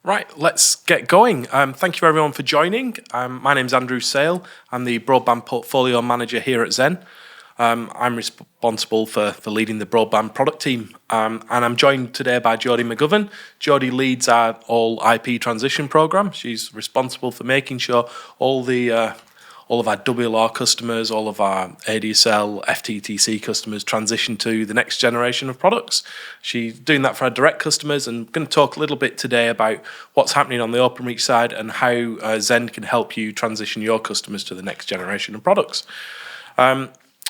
Right, let's get going. Thank you everyone for joining. My name's Andrew Sale. I'm the Broadband Portfolio Manager here at Zen. I'm responsible for leading the broadband product team, and I'm joined today by Jodie McGovern. Jodie leads our all IP transition program. She's responsible for making sure all of our WLR customers, all of our ADSL, FTTC customers transition to the next generation of products. She's doing that for our direct customers, and I'm going to talk a little bit today about what's happening on the Openreach side and how Zen can help you transition your customers to the next generation of products.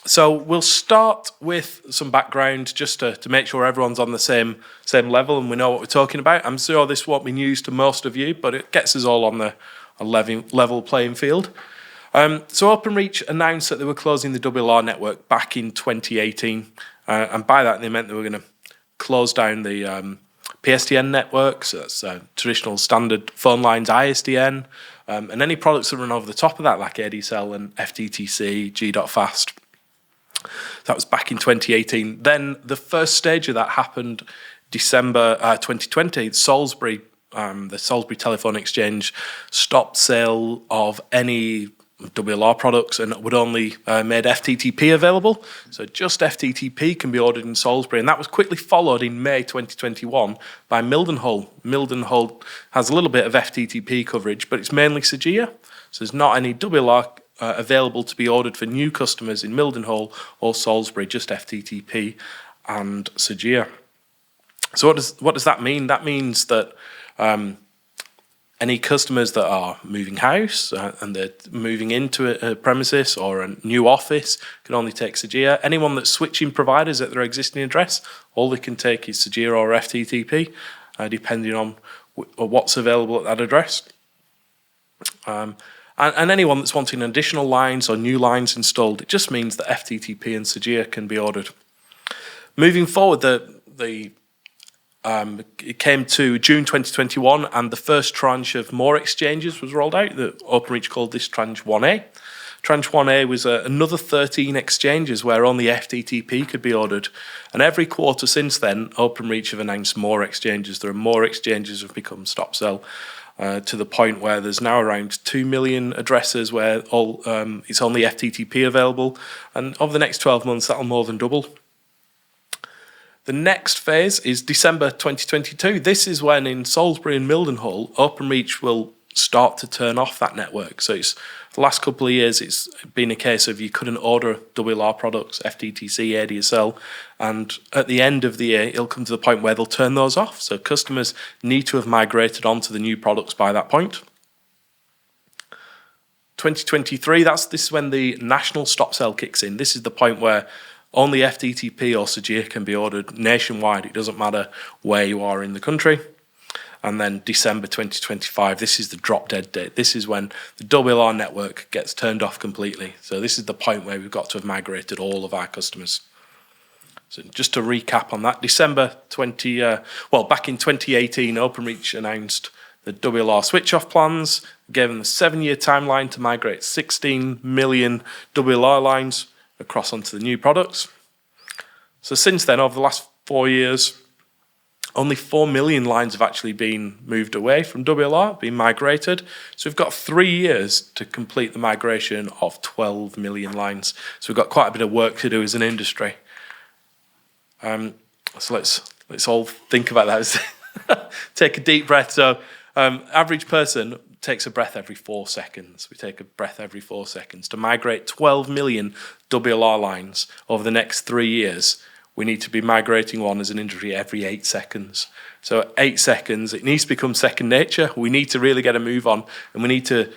So we'll start with some background just to make sure everyone's on the same level and we know what we're talking about. I'm sure this won't be news to most of you, but it gets us all on a level playing field. So Openreach announced that they were closing the WLR network back in 2018, and by that they meant they were going to close down the PSTN network, so that's traditional standard phone lines, ISDN, and any products that run over the top of that, like ADSL and FTTC, G.fast. That was back in 2018. Then the first stage of that happened December 2020. Salisbury, the Salisbury Telephone Exchange, stopped sale of any WLR products and would only made FTTP available. So just FTTP can be ordered in Salisbury, and that was quickly followed in May 2021 by Mildenhall. Mildenhall has a little bit of FTTP coverage, but it's mainly Sagia. So there's not any WLR available to be ordered for new customers in Mildenhall or Salisbury, just FTTP and Sagia. So what does that mean? That means that any customers that are moving house and they're moving into a premises or a new office can only take Sagia. Anyone that's switching providers at their existing address, all they can take is Sagia or FTTP, depending on what's available at that address. And anyone that's wanting additional lines or new lines installed, it just means that FTTP and Sagia can be ordered. Moving forward, it came to June 2021, and the first tranche of more exchanges was rolled out. The Openreach called this Tranche 1A. Tranche 1A was another 13 exchanges where only FTTP could be ordered. And every quarter since then, Openreach have announced more exchanges. There are more exchanges have become stop sell. To the point where there's now around 2 million addresses where it's only FTTP available, and over the next 12 months that'll more than double. The next phase is December 2022. This is when in Salisbury and Mildenhall, Openreach will start to turn off that network. So it's the last couple of years it's been a case of you couldn't order WLR products, FTTC, ADSL, and at the end of the year it'll come to the point where they'll turn those off. So customers need to have migrated onto the new products by that point. 2023, this is when the national stop sell kicks in. This is the point where only FTTP or Sagia can be ordered nationwide. It doesn't matter where you are in the country. And then December 2025, this is the drop dead date. This is when the WLR network gets turned off completely. So this is the point where we've got to have migrated all of our customers. So just to recap on that, back in 2018, Openreach announced the WLR switch-off plans, gave them a 7-year timeline to migrate 16 million WLR lines across onto the new products. So since then, over the last 4 years, only 4 million lines have actually been moved away from WLR, been migrated. So we've got 3 years to complete the migration of 12 million lines. So we've got quite a bit of work to do as an industry. So let's all think about that. Take a deep breath. So average person takes a breath every 4 seconds. We take a breath every 4 seconds. To migrate 12 million WLR lines over the next 3 years, we need to be migrating one as an industry every 8 seconds. So 8 seconds, it needs to become second nature. We need to really get a move on, and we need to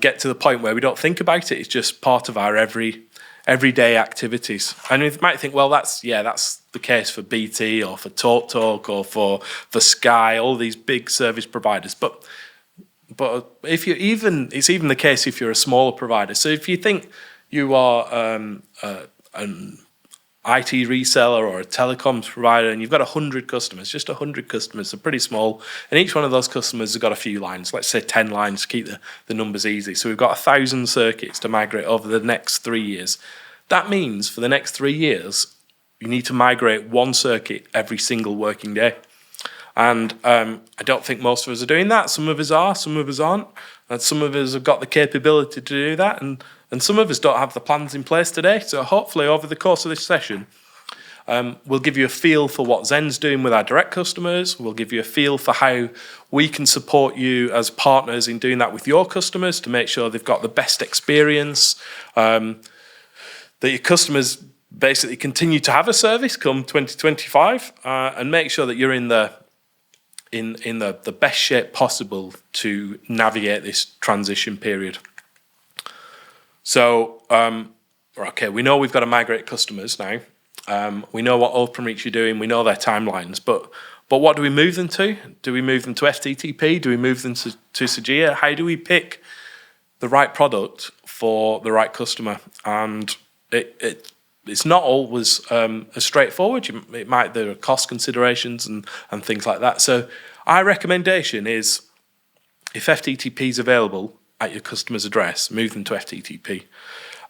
get to the point where we don't think about it. It's just part of our everyday activities. And you might think, well, that's the case for BT or for TalkTalk or for Sky, all these big service providers. But if you it's even the case if you're a smaller provider. So if you think you are an IT reseller or a telecoms provider and you've got 100 customers, just 100 customers, so pretty small, and each one of those customers has got a few lines, let's say 10 lines to keep the numbers easy. So we've got 1,000 circuits to migrate over the next 3 years. That means for the next 3 years, you need to migrate one circuit every single working day. And I don't think most of us are doing that. Some of us are, some of us aren't. And some of us have got the capability to do that. And some of us don't have the plans in place today. So hopefully over the course of this session, we'll give you a feel for what Zen's doing with our direct customers. We'll give you a feel for how we can support you as partners in doing that with your customers to make sure they've got the best experience, that your customers basically continue to have a service come 2025, and make sure that you're in the best shape possible to navigate this transition period. So, okay, we know we've got to migrate customers now. We know what Openreach are doing. We know their timelines. But what do we move them to? Do we move them to FTTP? Do we move them to Sagia? How do we pick the right product for the right customer? And it's not always as straightforward. There are cost considerations and things like that. So our recommendation is, if FTTP is available at your customer's address, move them to FTTP.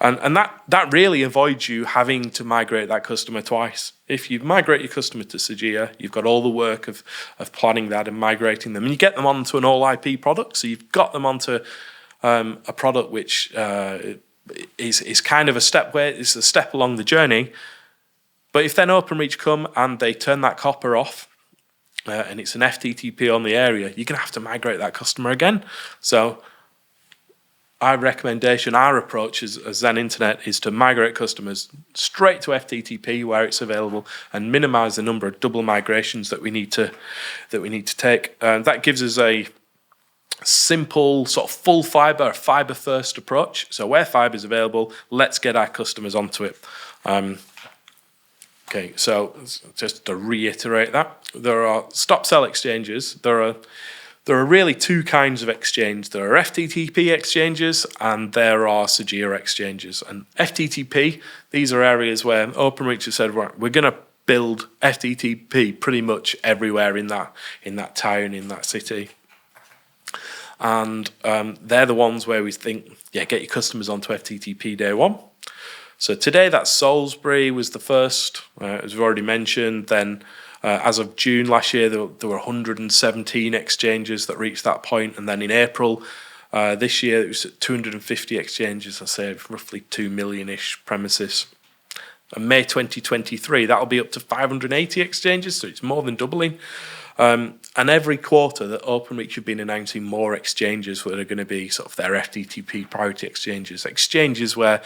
And that really avoids you having to migrate that customer twice. If you migrate your customer to Sagia, you've got all the work of planning that and migrating them. And you get them onto an all-IP product, so you've got them onto a product which is kind of a step along the journey. But if then Openreach come and they turn that copper off, and it's an FTTP on the area, you're going to have to migrate that customer again. So our recommendation, our approach as Zen Internet is to migrate customers straight to FTTP where it's available and minimise the number of double migrations that we need to take. That gives us a simple sort of full fibre first approach. So where fibre is available, let's get our customers onto it. Okay, so just to reiterate that, there are stop sell exchanges. There are really two kinds of exchange. There are FTTP exchanges and there are Sagia exchanges. And FTTP, these are areas where Openreach has said, right, we're going to build FTTP pretty much everywhere in that town, in that city. And they're the ones where we think, get your customers onto FTTP day one. So today, that's Salisbury was the first, as we've already mentioned. Then as of June last year, there were 117 exchanges that reached that point. And then in April this year, it was 250 exchanges, I say roughly 2 million-ish premises. And May 2023, that'll be up to 580 exchanges, so it's more than doubling. And every quarter that Openreach have been announcing more exchanges that are going to be sort of their FTTP priority exchanges where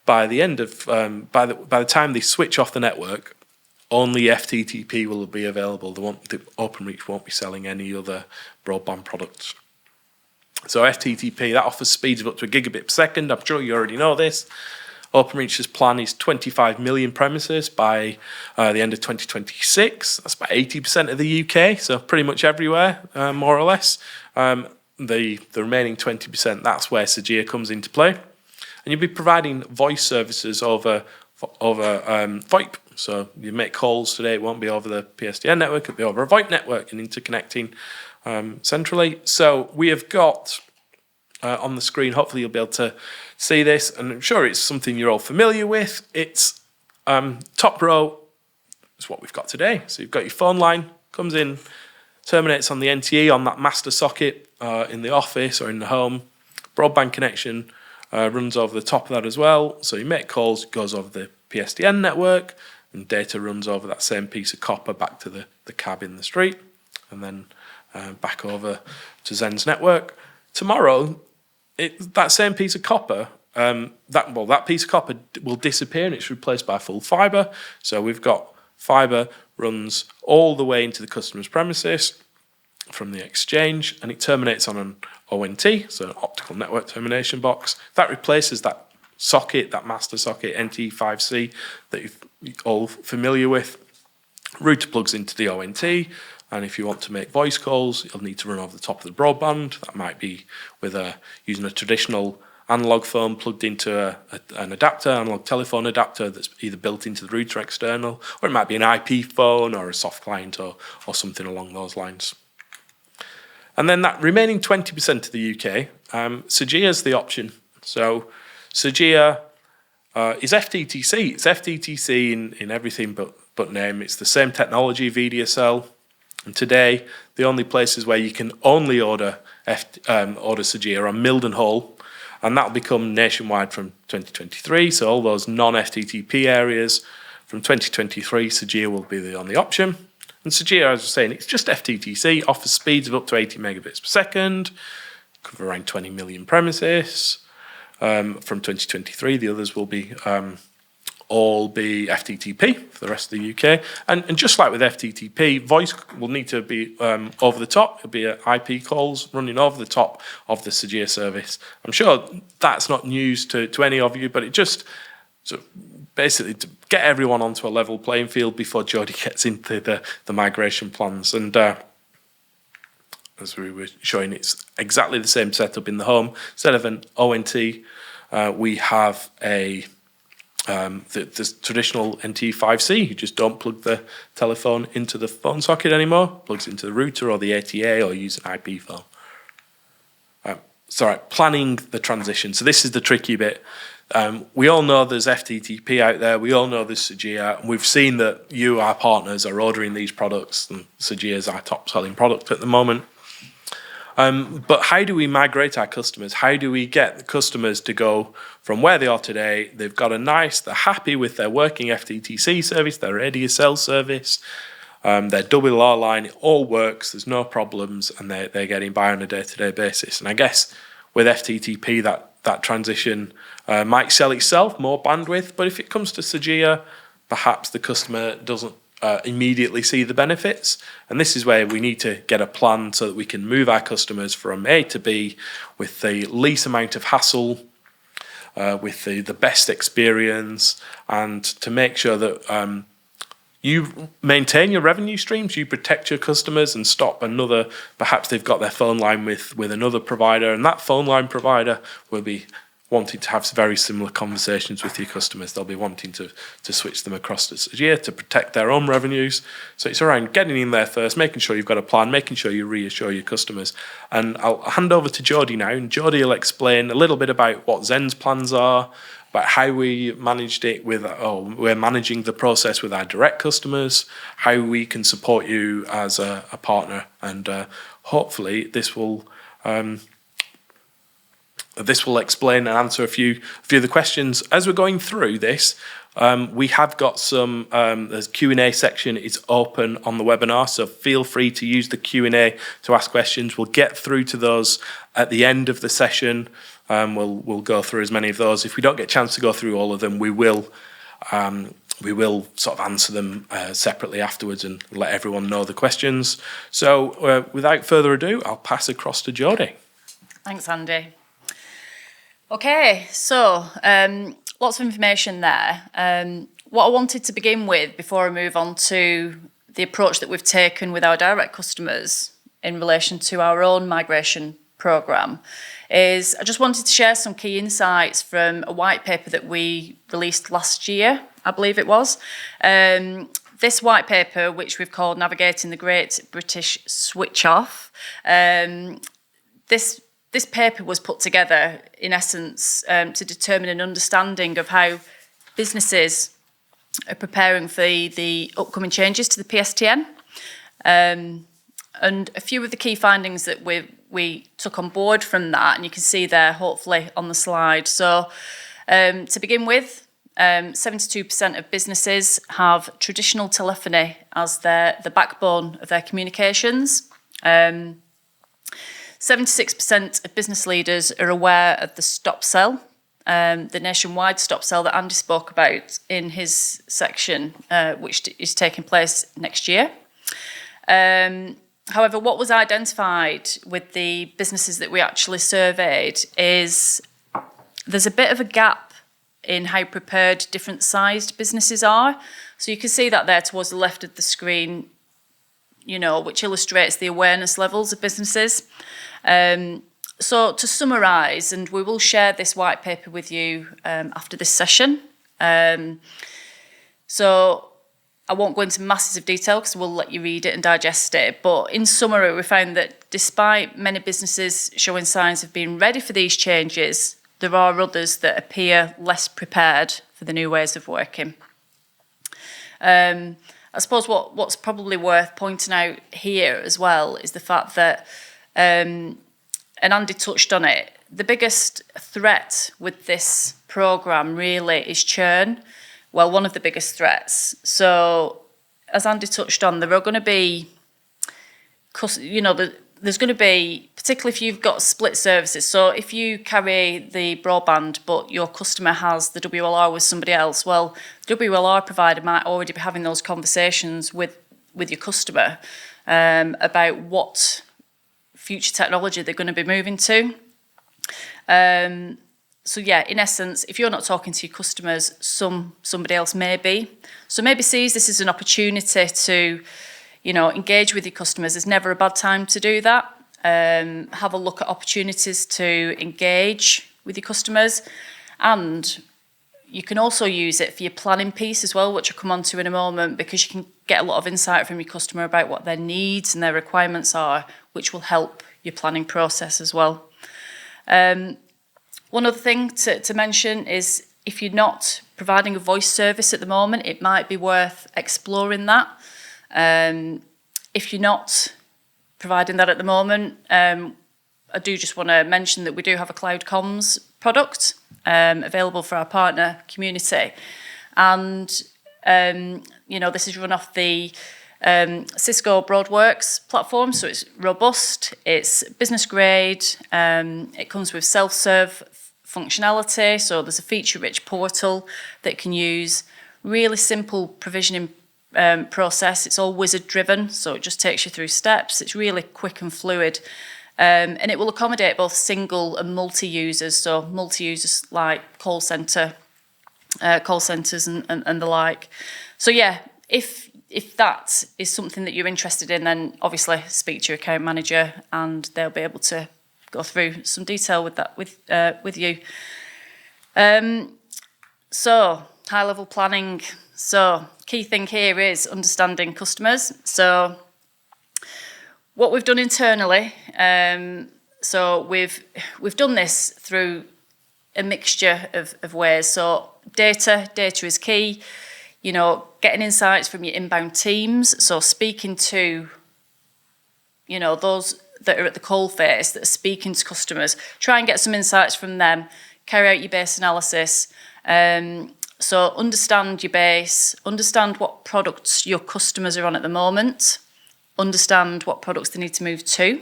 by the end of by the time they switch off the network, only FTTP will be available. The Openreach won't be selling any other broadband products. So FTTP, that offers speeds of up to a gigabit per second. I'm sure you already know this. Openreach's plan is 25 million premises by the end of 2026. That's about 80% of the UK, so pretty much everywhere, more or less. The remaining 20%, that's where Sagia comes into play. And you'll be providing voice services over VoIP. So you make calls today, it won't be over the PSTN network, it'll be over a VoIP network and interconnecting centrally. So we have got on the screen, hopefully you'll be able to see this, and I'm sure it's something you're all familiar with. It's top row is what we've got today. So you've got your phone line, comes in, terminates on the NTE on that master socket in the office or in the home. Broadband connection runs over the top of that as well. So you make calls, it goes over the PSTN network, and data runs over that same piece of copper back to the cab in the street, and then back over to Zen's network. Tomorrow, that same piece of copper, that piece of copper will disappear and it's replaced by full fibre. So we've got fibre runs all the way into the customer's premises from the exchange, and it terminates on an ONT, so an optical network termination box. That replaces that socket, that master socket, NT5C, that you're all familiar with. Router plugs into the ONT, and if you want to make voice calls, you'll need to run over the top of the broadband. That might be with using a traditional analog phone plugged into an adapter, analog telephone adapter that's either built into the router external, or it might be an IP phone or a soft client or something along those lines. And then that remaining 20% of the UK, Sagia is the option. So Sagia is FTTC. It's FTTC in everything but name. It's the same technology, VDSL. And today, the only places where you can only order Sagia are Mildenhall, and that'll become nationwide from 2023. So all those non-FTTP areas from 2023, Sagia will be the only option. And Sagia, as I was saying, it's just FTTC, offers speeds of up to 80 megabits per second, cover around 20 million premises. From 2023, the others will be all be FTTP for the rest of the UK. And just like with FTTP, voice will need to be over the top. It'll be IP calls running over the top of the Sagia service. I'm sure that's not news to any of you, but it just basically to get everyone onto a level playing field before Jody gets into the migration plans. And as we were showing, it's exactly the same setup in the home. Instead of an ONT, we have the traditional NT5C. You just don't plug the telephone into the phone socket anymore. Plugs into the router or the ATA, or use an IP phone. Planning the transition. So this is the tricky bit. We all know there's FTTP out there. We all know there's Sagia. And we've seen that you, our partners, are ordering these products, and Sagia is our top selling product at the moment. But how do we migrate our customers? How do we get the customers to go from where they are today? They've got they're happy with their working FTTC service, their ADSL service, their WLR line, it all works, there's no problems, and they're getting by on a day-to-day basis. And I guess with FTTP, that transition might sell itself, more bandwidth, but if it comes to Sagia, perhaps the customer doesn't immediately see the benefits. And this is where we need to get a plan so that we can move our customers from A to B with the least amount of hassle, with the best experience, and to make sure that you maintain your revenue streams, you protect your customers and stop perhaps they've got their phone line with another provider, and that phone line provider will be wanting to have very similar conversations with your customers. They'll be wanting to switch them across to Sagia to protect their own revenues. So it's around getting in there first, making sure you've got a plan, making sure you reassure your customers. And I'll hand over to Jody now, and Jody will explain a little bit about what Zen's plans are, about how we managed it we're managing the process with our direct customers, how we can support you as a partner, and hopefully this will explain and answer a few of the questions. As we're going through this, we have got some, the Q&A section is open on the webinar, so feel free to use the Q&A to ask questions. We'll get through to those at the end of the session. We'll go through as many of those. If we don't get a chance to go through all of them, we will sort of answer them separately afterwards and let everyone know the questions. So without further ado, I'll pass across to Jody. Thanks, Andy. Okay, so lots of information there. What I wanted to begin with before I move on to the approach that we've taken with our direct customers in relation to our own migration programme is I just wanted to share some key insights from a white paper that we released last year, I believe it was. This white paper, which we've called Navigating the Great British Switch Off, this paper was put together, in essence, to determine an understanding of how businesses are preparing for the upcoming changes to the PSTN. And a few of the key findings that we took on board from that, and you can see there, hopefully, on the slide. So, to begin with, 72% of businesses have traditional telephony as the backbone of their communications. 76% of business leaders are aware of the stop sell, the nationwide stop sell that Andy spoke about in his section, which is taking place next year. However, what was identified with the businesses that we actually surveyed is there's a bit of a gap in how prepared different sized businesses are. So you can see that there towards the left of the screen, which illustrates the awareness levels of businesses. So to summarise, and we will share this white paper with you after this session. So I won't go into masses of detail because we'll let you read it and digest it. But in summary, we found that despite many businesses showing signs of being ready for these changes, there are others that appear less prepared for the new ways of working. I suppose what's probably worth pointing out here as well is the fact that, and Andy touched on it, the biggest threat with this programme really is churn. Well, one of the biggest threats. So, as Andy touched on, there are going to be, there's going to be, particularly if you've got split services. So if you carry the broadband, but your customer has the WLR with somebody else, well, the WLR provider might already be having those conversations with your customer about what future technology they're going to be moving to. So yeah, in essence, if you're not talking to your customers, somebody else may be. So maybe sees this as an opportunity to, engage with your customers. There's never a bad time to do that. Have a look at opportunities to engage with your customers. And you can also use it for your planning piece as well, which I'll come on to in a moment, because you can get a lot of insight from your customer about what their needs and their requirements are, which will help your planning process as well. One other thing to mention is if you're not providing a voice service at the moment, it might be worth exploring that. If you're not providing that at the moment, I do just want to mention that we do have a cloud comms product available for our partner community. And, this is run off the Cisco BroadWorks platform, so it's robust, it's business grade, it comes with self-serve functionality, so there's a feature-rich portal that you can use, really simple provisioning process. It's all wizard-driven, so it just takes you through steps. It's really quick and fluid, and it will accommodate both single and multi-users, so multi-users like call centres and the like. So yeah, if that is something that you're interested in, then obviously speak to your account manager and they'll be able to go through some detail with that with you. So high-level planning. So key thing here is understanding customers. So what we've done internally, so we've done this through a mixture of ways. So data is key. Getting insights from your inbound teams. So speaking to, those that are at the coalface, that are speaking to customers, try and get some insights from them, carry out your base analysis. So understand your base, understand what products your customers are on at the moment, understand what products they need to move to.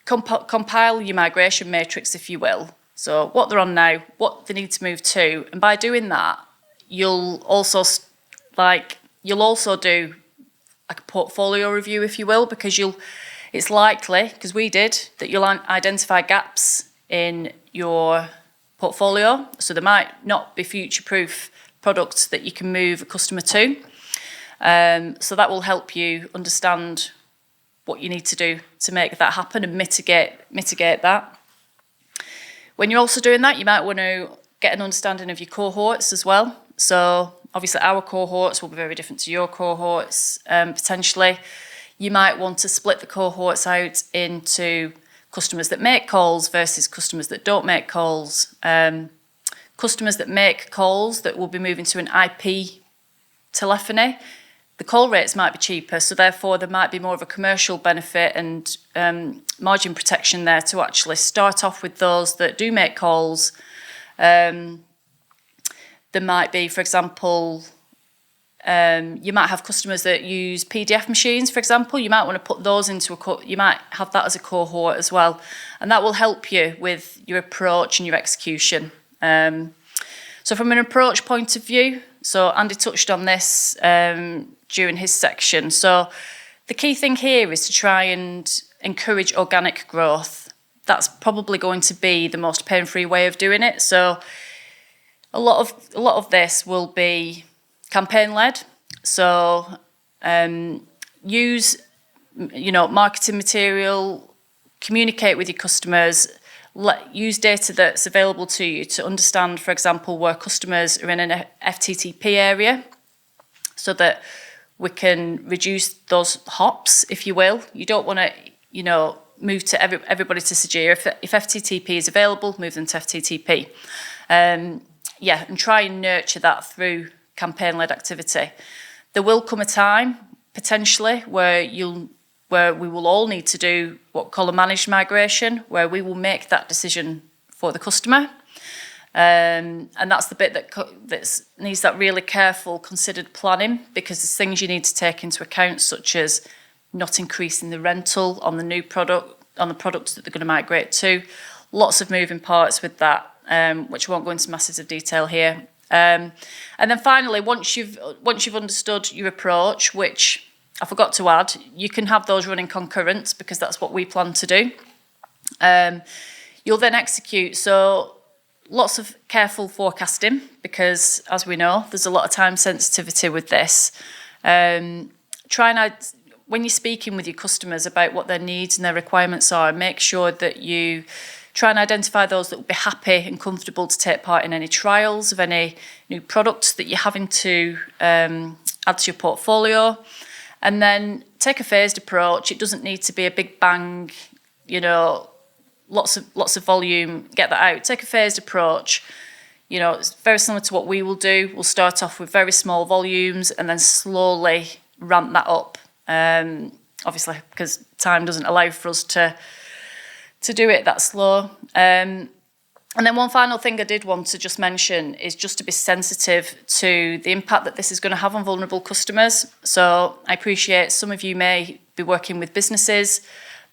Compile your migration matrix, if you will. So what they're on now, what they need to move to. And by doing that, you'll also do like a portfolio review, if you will, because it's likely, because we did, that you'll identify gaps in your portfolio. So there might not be future-proof products that you can move a customer to. So that will help you understand what you need to do to make that happen and mitigate that. When you're also doing that, you might want to get an understanding of your cohorts as well. So obviously our cohorts will be very different to your cohorts. Potentially, you might want to split the cohorts out into customers that make calls versus customers that don't make calls. Customers that make calls that will be moving to an IP telephony, the call rates might be cheaper, so therefore there might be more of a commercial benefit and margin protection there to actually start off with those that do make calls. There might be, for example, you might have customers that use PDF machines, for example. You might want to put those into you might have that as a cohort as well. And that will help you with your approach and your execution. So from an approach point of view, so Andy touched on this during his section. So the key thing here is to try and encourage organic growth. That's probably going to be the most pain-free way of doing it. So a lot of this will be campaign-led. So use marketing material, communicate with your customers, use data that's available to you to understand, for example, where customers are in an FTTP area, so that we can reduce those hops, if you will. You don't want to, move to everybody to Sajir. If FTTP is available, move them to FTTP. And try and nurture that through campaign-led activity. There will come a time, potentially, where we will all need to do what we call a managed migration, where we will make that decision for the customer. And that's the bit that needs that really careful, considered planning, because there's things you need to take into account, such as not increasing the rental on the new product, on the products that they're going to migrate to. Lots of moving parts with that, which I won't go into masses of detail here. And then finally, once you've understood your approach, which I forgot to add, you can have those running concurrent, because that's what we plan to do. You'll then execute. So lots of careful forecasting, because as we know, there's a lot of time sensitivity with this. When you're speaking with your customers about what their needs and their requirements are, make sure that you try and identify those that will be happy and comfortable to take part in any trials of any new products that you're having to add to your portfolio. And then take a phased approach. It doesn't need to be a big bang, lots of volume, get that out. Take a phased approach. It's very similar to what we will do. We'll start off with very small volumes and then slowly ramp that up. Obviously, because time doesn't allow for us to do it that slow. And then one final thing I did want to just mention is just to be sensitive to the impact that this is going to have on vulnerable customers. So I appreciate some of you may be working with businesses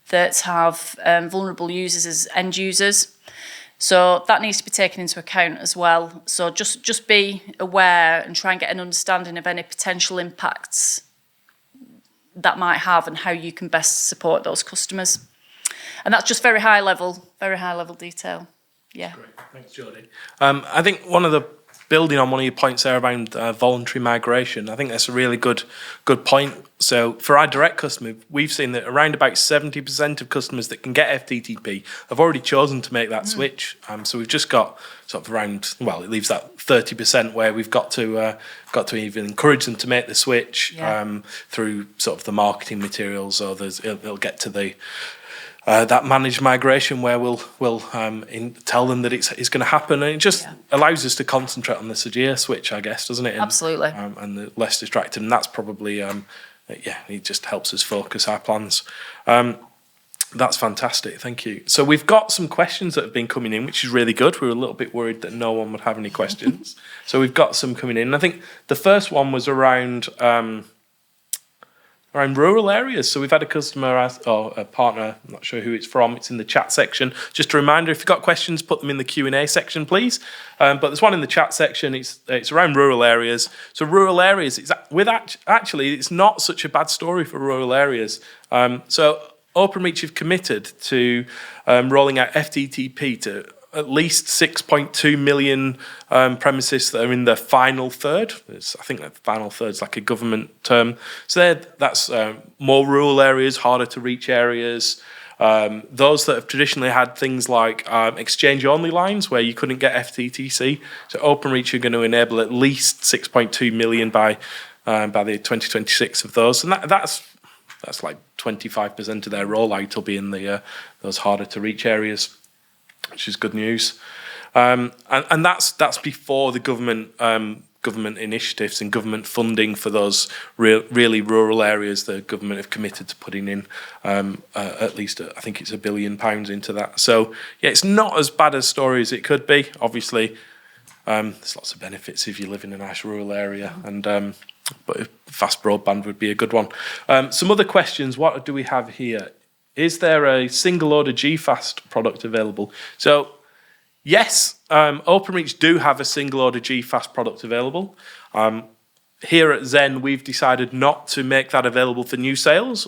that have vulnerable users as end users. So that needs to be taken into account as well. So just be aware and try and get an understanding of any potential impacts that might have and how you can best support those customers. And that's just very high level detail. Yeah. Great, thanks, Jodie. I think building on one of your points there around voluntary migration, I think that's a really good point. So for our direct customer, we've seen that around about 70% of customers that can get FTTP have already chosen to make that switch. So we've just got sort of around, it leaves that 30% where we've got to even encourage them to make the switch through sort of the marketing materials, or it'll get to the that managed migration where we'll tell them that it's going to happen, and it just allows us to concentrate on the Sagea switch, I guess, doesn't it? Absolutely. And the less distracted, and that's probably it just helps us focus our plans. That's fantastic, thank you. So we've got some questions that have been coming in, which is really good. We were a little bit worried that no one would have any questions. So we've got some coming in. I think the first one was around rural areas. So we've had a customer or a partner, I'm not sure who it's from, it's in the chat section. Just a reminder, if you've got questions, put them in the Q&A section, please. But there's one in the chat section, it's around rural areas. So rural areas, it's not such a bad story for rural areas. So Openreach have committed to rolling out FTTP to at least 6.2 million premises that are in the final third. I think that final third is like a government term. So that's more rural areas, harder to reach areas. Those that have traditionally had things like exchange-only lines where you couldn't get FTTC. So Openreach are going to enable at least 6.2 million by the 2026 of those. And that's like 25% of their rollout will be in those harder to reach areas, which is good news. And that's before the government initiatives and government funding for those really rural areas. The government have committed to putting in at least, I think it's £1 billion into that. So yeah, it's not as bad a story as it could be. Obviously, there's lots of benefits if you live in a nice rural area, but fast broadband would be a good one. Some other questions. What do we have here? Is there a single order GFast product available? So yes, Openreach do have a single order GFast product available. Here at Zen, we've decided not to make that available for new sales.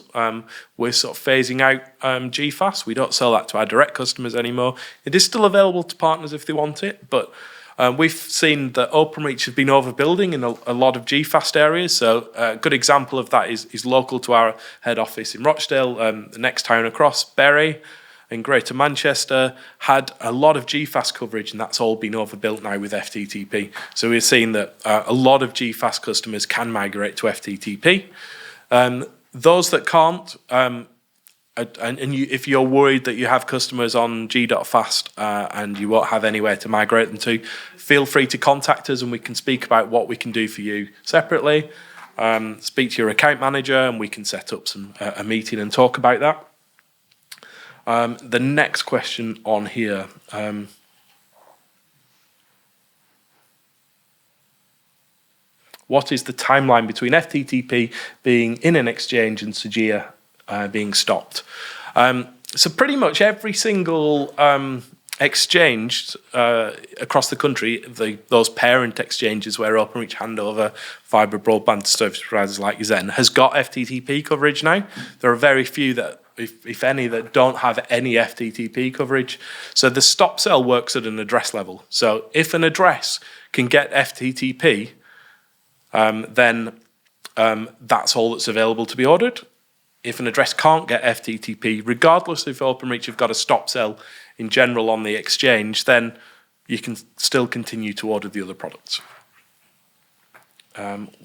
We're sort of phasing out GFast. We don't sell that to our direct customers anymore. It is still available to partners if they want it, but we've seen that Openreach have been overbuilding in a lot of GFast areas. So a good example of that is local to our head office in Rochdale. The next town across, Bury, in Greater Manchester, had a lot of GFast coverage, and that's all been overbuilt now with FTTP. So we're seeing that a lot of GFast customers can migrate to FTTP. Those that can't, if you're worried that you have customers on G.fast and you won't have anywhere to migrate them to, feel free to contact us and we can speak about what we can do for you separately. Speak to your account manager and we can set up a meeting and talk about that. The next question on here. What is the timeline between FTTP being in an exchange and SAGIA being stopped? So pretty much every single exchange across the country, those parent exchanges where Openreach hand over fibre broadband to service providers like Zen, has got FTTP coverage now. There are very few that, if any, that don't have any FTTP coverage. So the stop sell works at an address level. So if an address can get FTTP, then that's all that's available to be ordered. If an address can't get FTTP, regardless if Openreach have got a stop sell in general on the exchange, then you can still continue to order the other products.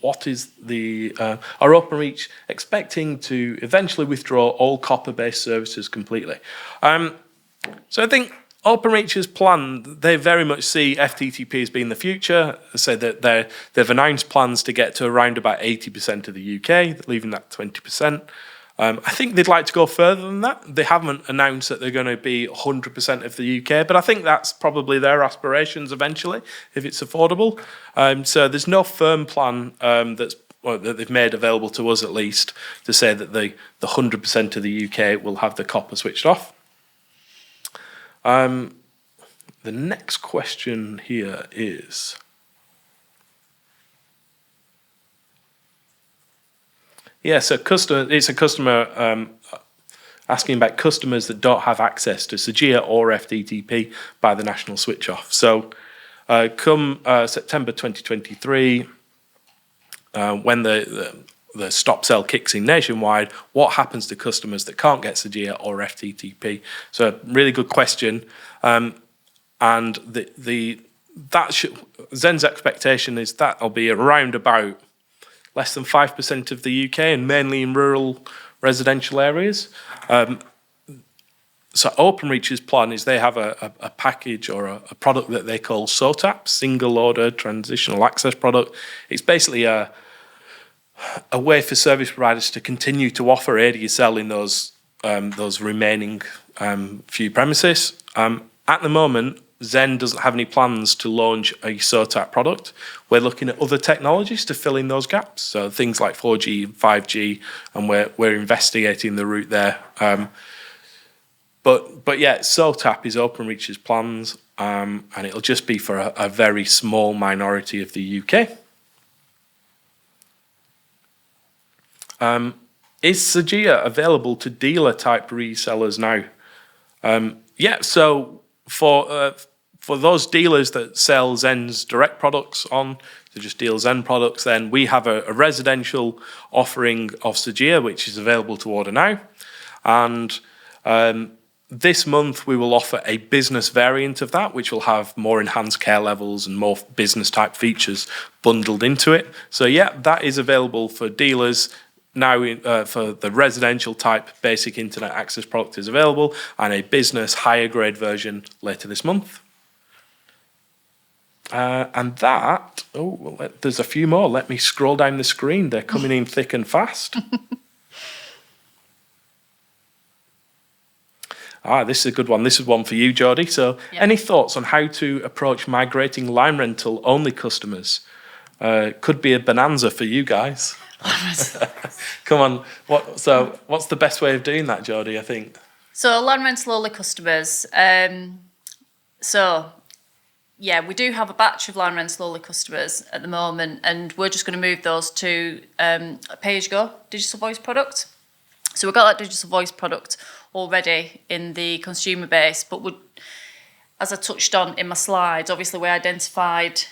What is are Openreach expecting to eventually withdraw all copper-based services completely? So I think Openreach's plan, they very much see FTTP as being the future. So that they've announced plans to get to around about 80% of the UK, leaving that 20%. I think they'd like to go further than that. They haven't announced that they're going to be 100% of the UK, but I think that's probably their aspirations eventually, if it's affordable. So there's no firm plan that they've made available to us, at least, to say that the 100% of the UK will have the copper switched off. The next question here is, so it's a customer asking about customers that don't have access to SAGIA or FTTP by the national switch off. So come September 2023, when the stop sell kicks in nationwide, what happens to customers that can't get SAGIA or FTTP? So really good question. And Zen's expectation is that'll be around about less than 5% of the UK and mainly in rural residential areas. So Openreach's plan is they have a package or a product that they call SOTAP, Single Order Transitional Access Product. It's basically a way for service providers to continue to offer ADSL in those remaining few premises. At the moment, Zen doesn't have any plans to launch a SOTAP product. We're looking at other technologies to fill in those gaps, so things like 4G and 5G, and we're investigating the route there. But yeah, SOTAP is Openreach's plans, and it'll just be for a very small minority of the UK. Is SAGIA available to dealer-type resellers now? So for those dealers that sell Zen's direct products on, to just deal Zen products, then we have a residential offering of SAGIA, which is available to order now. And this month we will offer a business variant of that, which will have more enhanced care levels and more business-type features bundled into it. So yeah, that is available for dealers. Now for the residential type basic internet access product is available, and a business higher grade version later this month. And that, there's a few more. Let me scroll down the screen. They're coming in thick and fast. This is a good one. This is one for you, Jodie. So Any thoughts on how to approach migrating line rental only customers? Could be a bonanza for you guys. Come on. What's the best way of doing that, Jodie, I think? So land rental only customers. We do have a batch of land rental only customers at the moment, and we're just going to move those to a pay-as-you-go digital voice product. So we've got that digital voice product already in the consumer base, but as I touched on in my slides, obviously we identified,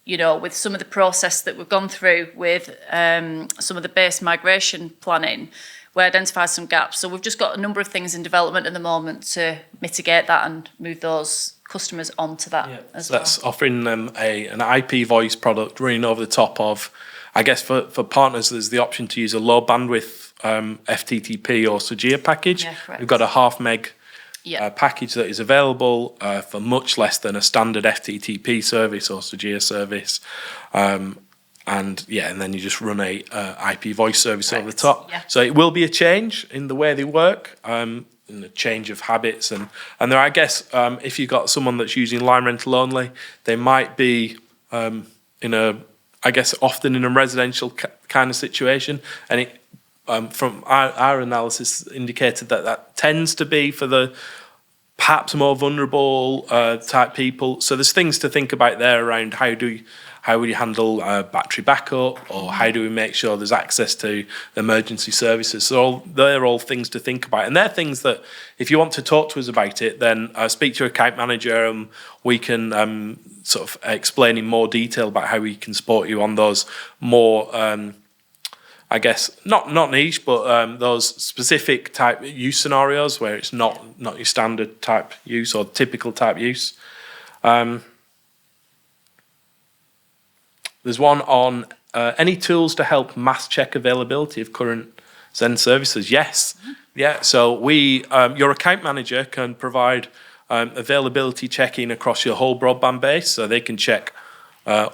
with some of the process that we've gone through with some of the base migration planning, we identified some gaps. So we've just got a number of things in development at the moment to mitigate that and move those customers onto that as well. That's offering them an IP voice product running over the top of I guess for partners, there's the option to use a low bandwidth FTTP or SOGEA package. Yeah, correct. We've got a 0.5 meg Yeah. package that is available for much less than a standard FTTP service or SOGEA service. And then you just run a IP voice service over the top. Yeah. So it will be a change in the way they work, and a change of habits. And there, I guess, if you've got someone that's using line rental only, they might be often in a residential kind of situation. And it, from our analysis, indicated that tends to be for the perhaps more vulnerable type people. So there's things to think about there around how would you handle battery backup, or how do we make sure there's access to emergency services. So they're all things to think about, and they're things that if you want to talk to us about it, then speak to your account manager, and we can sort of explain in more detail about how we can support you on those more I guess not niche, but those specific type use scenarios where it's not your standard type use or typical type use. There's one on any tools to help mass check availability of current Zen services. Yes, yeah. So your account manager can provide availability checking across your whole broadband base, so they can check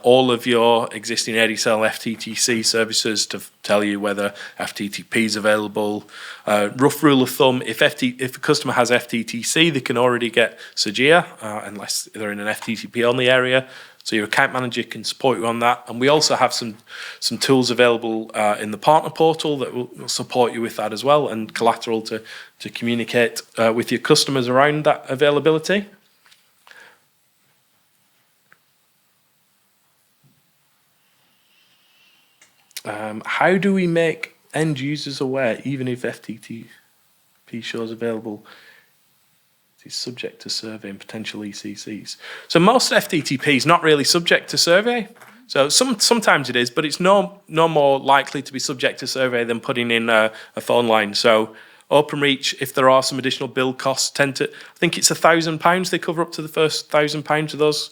all of your existing ADSL FTTC services to tell you whether FTTP is available. Rough rule of thumb, if a customer has FTTC, they can already get SOGEA, unless they're in an FTTP only area. So your account manager can support you on that. And we also have some tools available in the partner portal that will support you with that as well, and collateral to communicate with your customers around that availability. How do we make end users aware, even if FTTP shows available, it is subject to survey and potential ECCs? So most FTTP is not really subject to survey. So sometimes it is, but it's no more likely to be subject to survey than putting in a phone line. So Openreach, if there are some additional build costs, I think it's £1,000 they cover up to the first £1,000 of those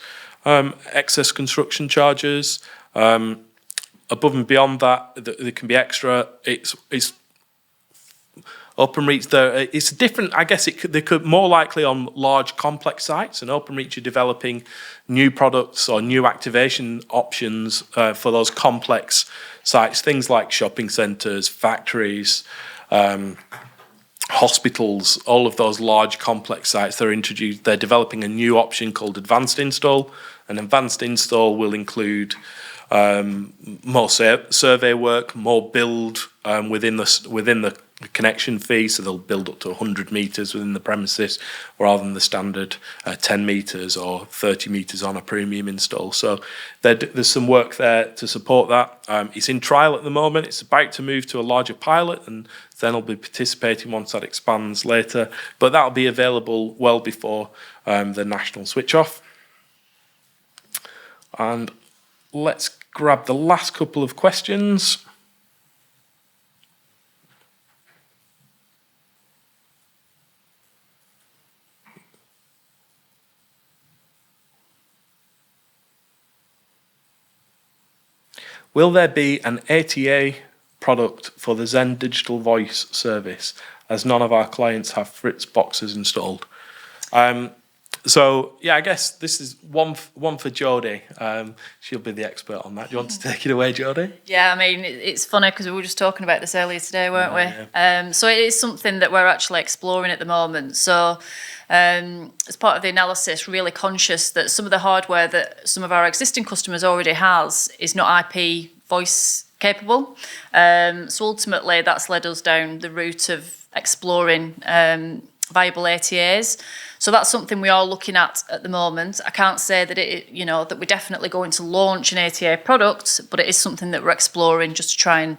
excess construction charges. Above and beyond that, there can be extra. It's Openreach. It's different. I guess they could more likely on large complex sites, and Openreach are developing new products or new activation options for those complex sites. Things like shopping centres, factories, hospitals, all of those large complex sites. They're developing a new option called Advanced Install. An Advanced Install will include more survey work, more build within the connection fee, so they'll build up to 100 metres within the premises rather than the standard 10 metres or 30 metres on a premium install. So there's some work there to support that. It's in trial at the moment. It's about to move to a larger pilot, and then I'll be participating once that expands later. But that'll be available well before the national switch off. And let's grab the last couple of questions. Will there be an ATA product for the Zen Digital Voice service, as none of our clients have Fritz boxes installed? So yeah, I guess this is one for Jodie. She'll be the expert on that. Do you want to take it away, Jodie? Yeah, I mean, it's funny because we were just talking about this earlier today, weren't we? Yeah. So it is something that we're actually exploring at the moment. So as part of the analysis, really conscious that some of the hardware that some of our existing customers already has is not IP voice capable. So ultimately, that's led us down the route of exploring viable ATAs. So that's something we are looking at the moment. I can't say that that we're definitely going to launch an ATA product, but it is something that we're exploring just to try and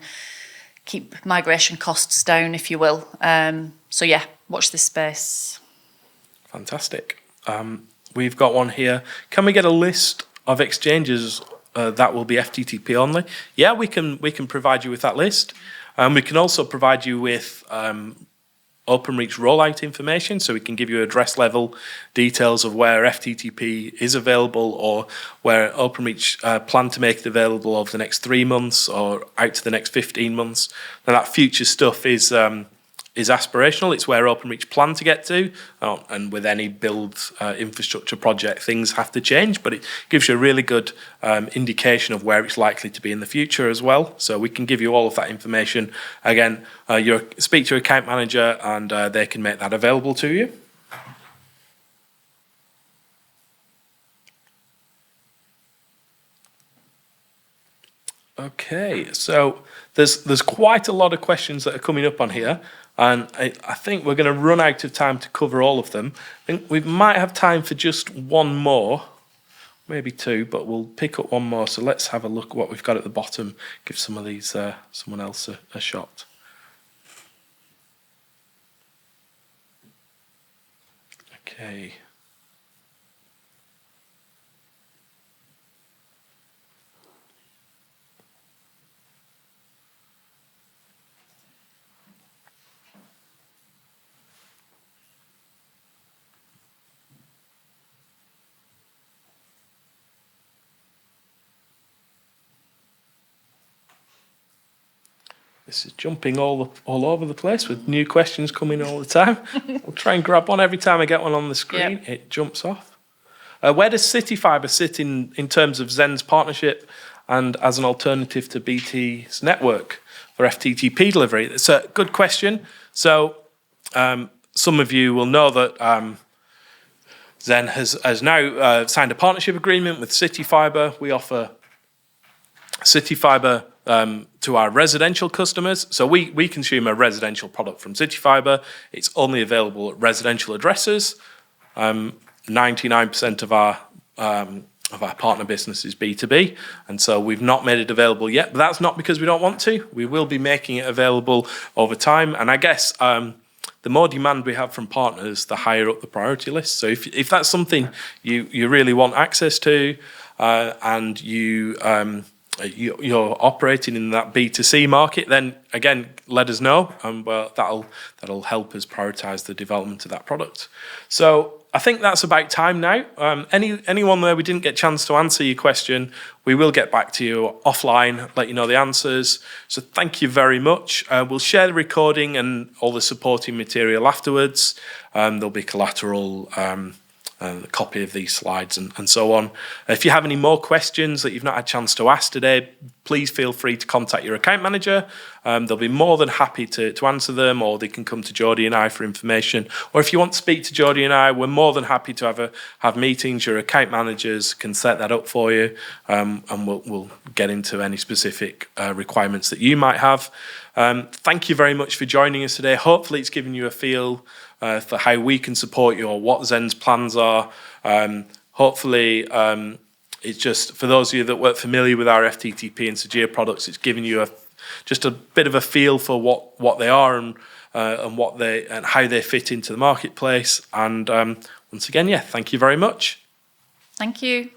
keep migration costs down, if you will. So yeah, watch this space. Fantastic. We've got one here. Can we get a list of exchanges that will be FTTP only? Yeah, we can provide you with that list. We can also provide you with Openreach rollout information, so we can give you address level details of where FTTP is available or where Openreach plan to make it available over the next 3 months or out to the next 15 months. Now that future stuff is aspirational. It's where Openreach plan to get to, and with any build infrastructure project, things have to change, but it gives you a really good indication of where it's likely to be in the future as well. So we can give you all of that information. Again, you speak to your account manager and they can make that available to you. Okay, so there's quite a lot of questions that are coming up on here. And I think we're going to run out of time to cover all of them. I think we might have time for just one more, maybe two, but we'll pick up one more. So let's have a look at what we've got at the bottom. Give some of these someone else a shot. Okay. This is jumping all over the place with new questions coming all the time. I'll try and grab one every time I get one on the screen. Yep. It jumps off. Where does CityFibre sit in terms of Zen's partnership and as an alternative to BT's network for FTTP delivery? It's a good question. So some of you will know that Zen has now signed a partnership agreement with CityFibre. We offer CityFibre to our residential customers. So we consume a residential product from CityFibre. It's only available at residential addresses. 99% of our partner business is B2B, and so we've not made it available yet. But that's not because we don't want to. We will be making it available over time. And I guess the more demand we have from partners, the higher up the priority list. So if that's something you really want access to, and you're operating in that B2C market, then again, let us know, and that'll help us prioritize the development of that product. So I think that's about time now. Anyone there we didn't get a chance to answer your question, we will get back to you offline, let you know the answers. So thank you very much. We'll share the recording and all the supporting material afterwards. There'll be collateral, a copy of these slides and so on. If you have any more questions that you've not had a chance to ask today, please feel free to contact your account manager. They'll be more than happy to answer them, or they can come to Geordie and I for information. Or if you want to speak to Geordie and I, we're more than happy to have meetings. Your account managers can set that up for you, and we'll get into any specific requirements that you might have. Thank you very much for joining us today. Hopefully it's given you a feel for how we can support you or what Zen's plans are. Hopefully it's just, for those of you that weren't familiar with our FTTP and Sagir products, it's given you just a bit of a feel for what they are and how they fit into the marketplace. And once again, thank you very much. Thank you.